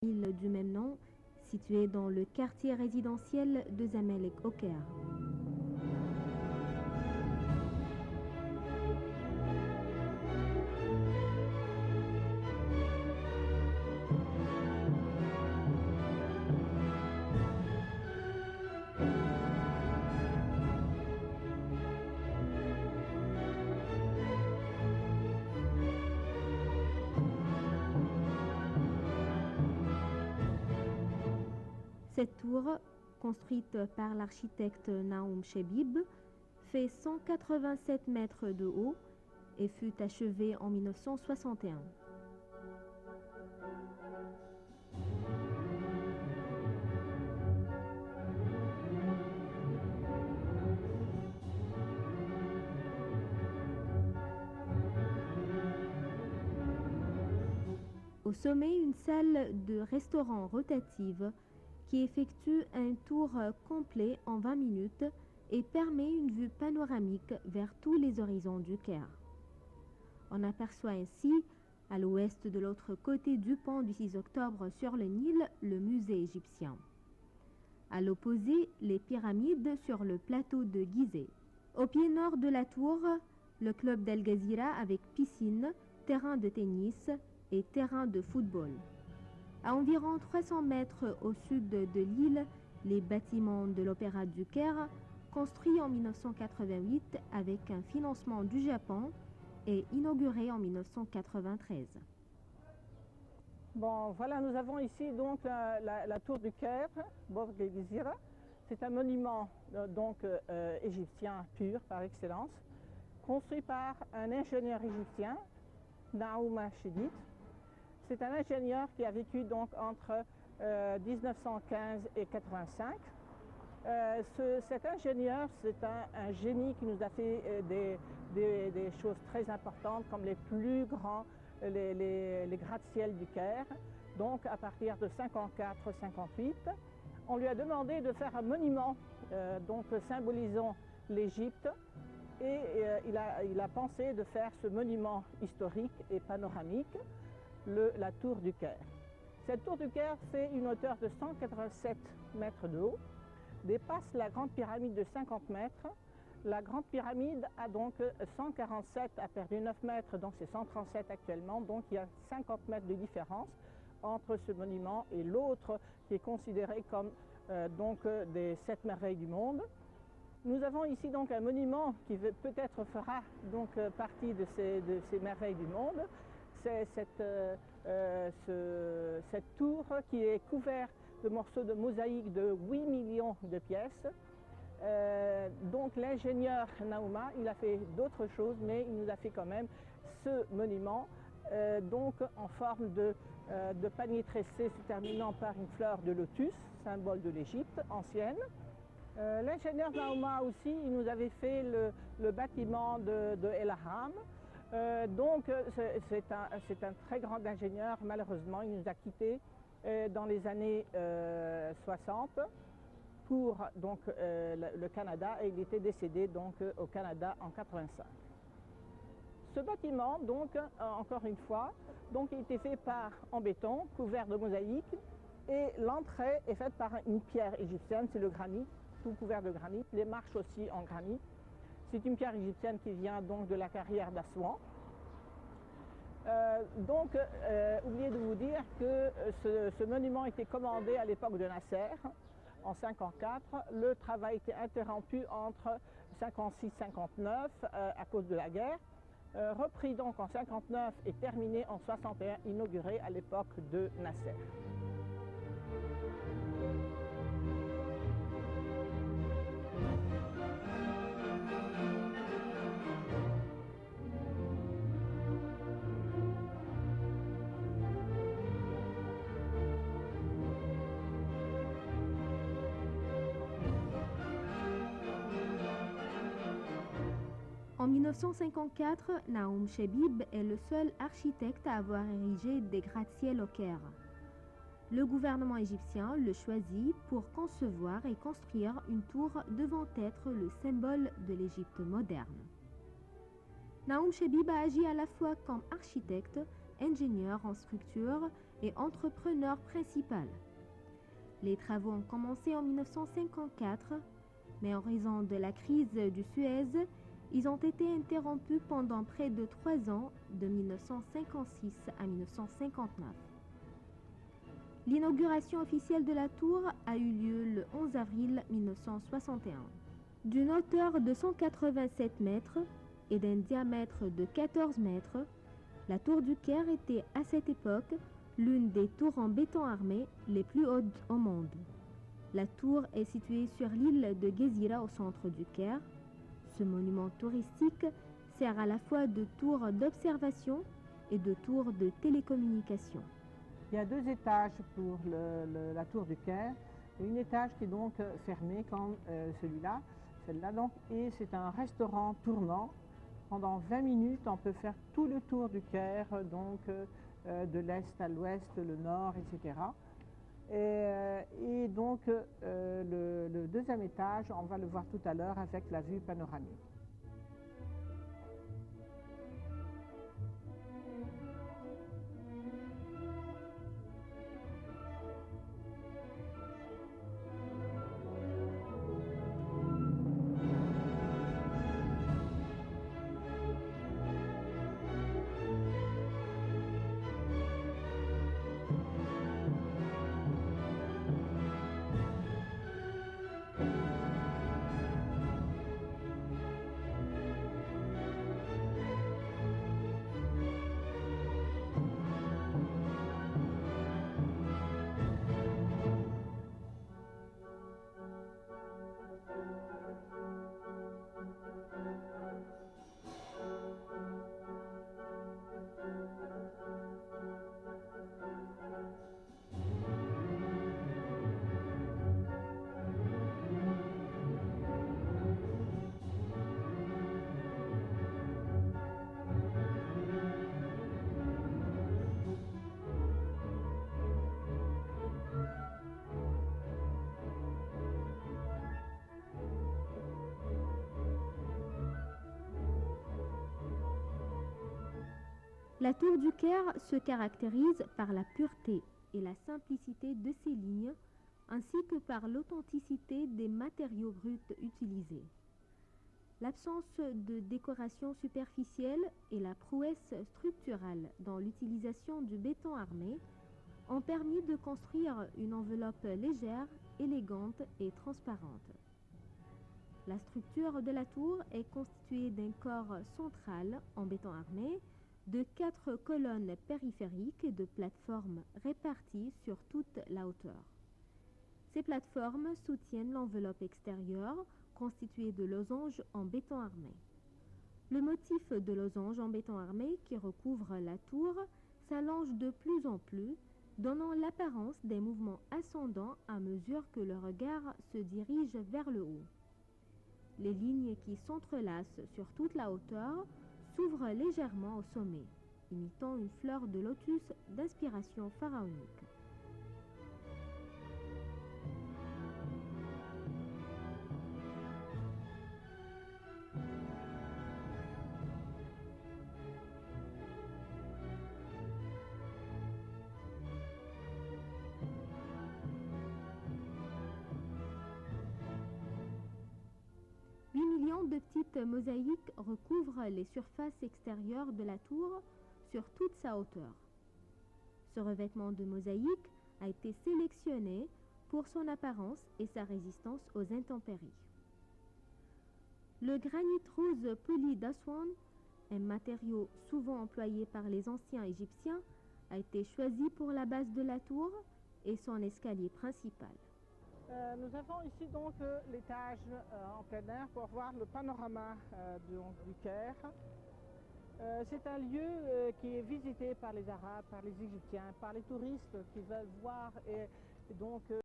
Ville du même nom, située dans le quartier résidentiel de Zamalek au Caire. Cette tour, construite par l'architecte Naoum Chebib, fait 187 mètres de haut et fut achevée en 1961. Au sommet, une salle de restaurant rotative qui effectue un tour complet en 20 minutes et permet une vue panoramique vers tous les horizons du Caire. On aperçoit ainsi, à l'ouest de l'autre côté du pont du 6 octobre sur le Nil, le musée égyptien. À l'opposé, les pyramides sur le plateau de Gizeh. Au pied nord de la tour, le club d'Al Ghazira avec piscine, terrain de tennis et terrain de football. À environ 300 mètres au sud de l'île, les bâtiments de l'Opéra du Caire, construits en 1988 avec un financement du Japon et inauguré en 1993. Bon, voilà, nous avons ici donc la tour du Caire, Borg El Ghizira. C'est un monument égyptien pur par excellence, construit par un ingénieur égyptien, Naoum Chebib. C'est un ingénieur qui a vécu donc entre 1915 et 85. Cet ingénieur, c'est un génie qui nous a fait des choses très importantes comme les plus grands, les gratte-ciel du Caire. Donc à partir de 54-58, on lui a demandé de faire un monument symbolisant l'Égypte et il a pensé de faire ce monument historique et panoramique, la tour du Caire. Cette tour du Caire fait une hauteur de 187 mètres de haut, dépasse la grande pyramide de 50 mètres. La grande pyramide a donc 147, a perdu 9 mètres, donc c'est 137 actuellement, donc il y a 50 mètres de différence entre ce monument et l'autre qui est considéré comme des 7 merveilles du monde. Nous avons ici donc un monument qui peut-être fera donc partie de ces merveilles du monde. C'est cette tour qui est couverte de morceaux de mosaïque de 8 millions de pièces. Donc l'ingénieur Naouma, il a fait d'autres choses, mais il nous a fait quand même ce monument, en forme de panier tressé se terminant par une fleur de lotus, symbole de l'Égypte ancienne. L'ingénieur Naouma aussi, il nous avait fait le bâtiment de El Ahram. C'est un très grand ingénieur. Malheureusement, il nous a quittés dans les années 60 pour le Canada et il était décédé au Canada en 85. Ce bâtiment, encore une fois, il a été fait en béton, couvert de mosaïque, et l'entrée est faite par une pierre égyptienne, c'est le granit, tout couvert de granit, les marches aussi en granit. C'est une pierre égyptienne qui vient de la carrière d'Assouan. Oubliez de vous dire que ce monument a été commandé à l'époque de Nasser, en 1954. Le travail a été interrompu entre 1956-1959 à cause de la guerre. Repris donc en 1959 et terminé en 1961, inauguré à l'époque de Nasser. En 1954, Naoum Chebib est le seul architecte à avoir érigé des gratte-ciel au Caire. Le gouvernement égyptien le choisit pour concevoir et construire une tour devant être le symbole de l'Égypte moderne. Naoum Chebib a agi à la fois comme architecte, ingénieur en structure et entrepreneur principal. Les travaux ont commencé en 1954, mais en raison de la crise du Suez, ils ont été interrompus pendant près de 3 ans, de 1956 à 1959. L'inauguration officielle de la tour a eu lieu le 11 avril 1961. D'une hauteur de 187 mètres et d'un diamètre de 14 mètres, la tour du Caire était à cette époque l'une des tours en béton armé les plus hautes au monde. La tour est située sur l'île de Gezira au centre du Caire. Ce monument touristique sert à la fois de tour d'observation et de tour de télécommunication. Il y a 2 étages pour la tour du Caire. Un étage qui est donc fermé comme celle-là donc, et c'est un restaurant tournant. Pendant 20 minutes, on peut faire tout le tour du Caire, donc de l'est à l'ouest, le nord, etc. Et donc le 2e étage, on va le voir tout à l'heure avec la vue panoramique. La tour du Caire se caractérise par la pureté et la simplicité de ses lignes, ainsi que par l'authenticité des matériaux bruts utilisés. L'absence de décoration superficielle et la prouesse structurale dans l'utilisation du béton armé ont permis de construire une enveloppe légère, élégante et transparente. La structure de la tour est constituée d'un corps central en béton armé, de 4 colonnes périphériques et de plateformes réparties sur toute la hauteur. Ces plateformes soutiennent l'enveloppe extérieure constituée de losanges en béton armé. Le motif de losange en béton armé qui recouvre la tour s'allonge de plus en plus, donnant l'apparence des mouvements ascendants à mesure que le regard se dirige vers le haut. Les lignes qui s'entrelacent sur toute la hauteur s'ouvre légèrement au sommet, imitant une fleur de lotus d'inspiration pharaonique. De petites mosaïques recouvrent les surfaces extérieures de la tour sur toute sa hauteur. Ce revêtement de mosaïque a été sélectionné pour son apparence et sa résistance aux intempéries. Le granit rose poli d'Aswan, un matériau souvent employé par les anciens Égyptiens, a été choisi pour la base de la tour et son escalier principal. Nous avons ici donc l'étage en plein air pour voir le panorama du Caire. C'est un lieu qui est visité par les Arabes, par les Égyptiens, par les touristes qui veulent voir et donc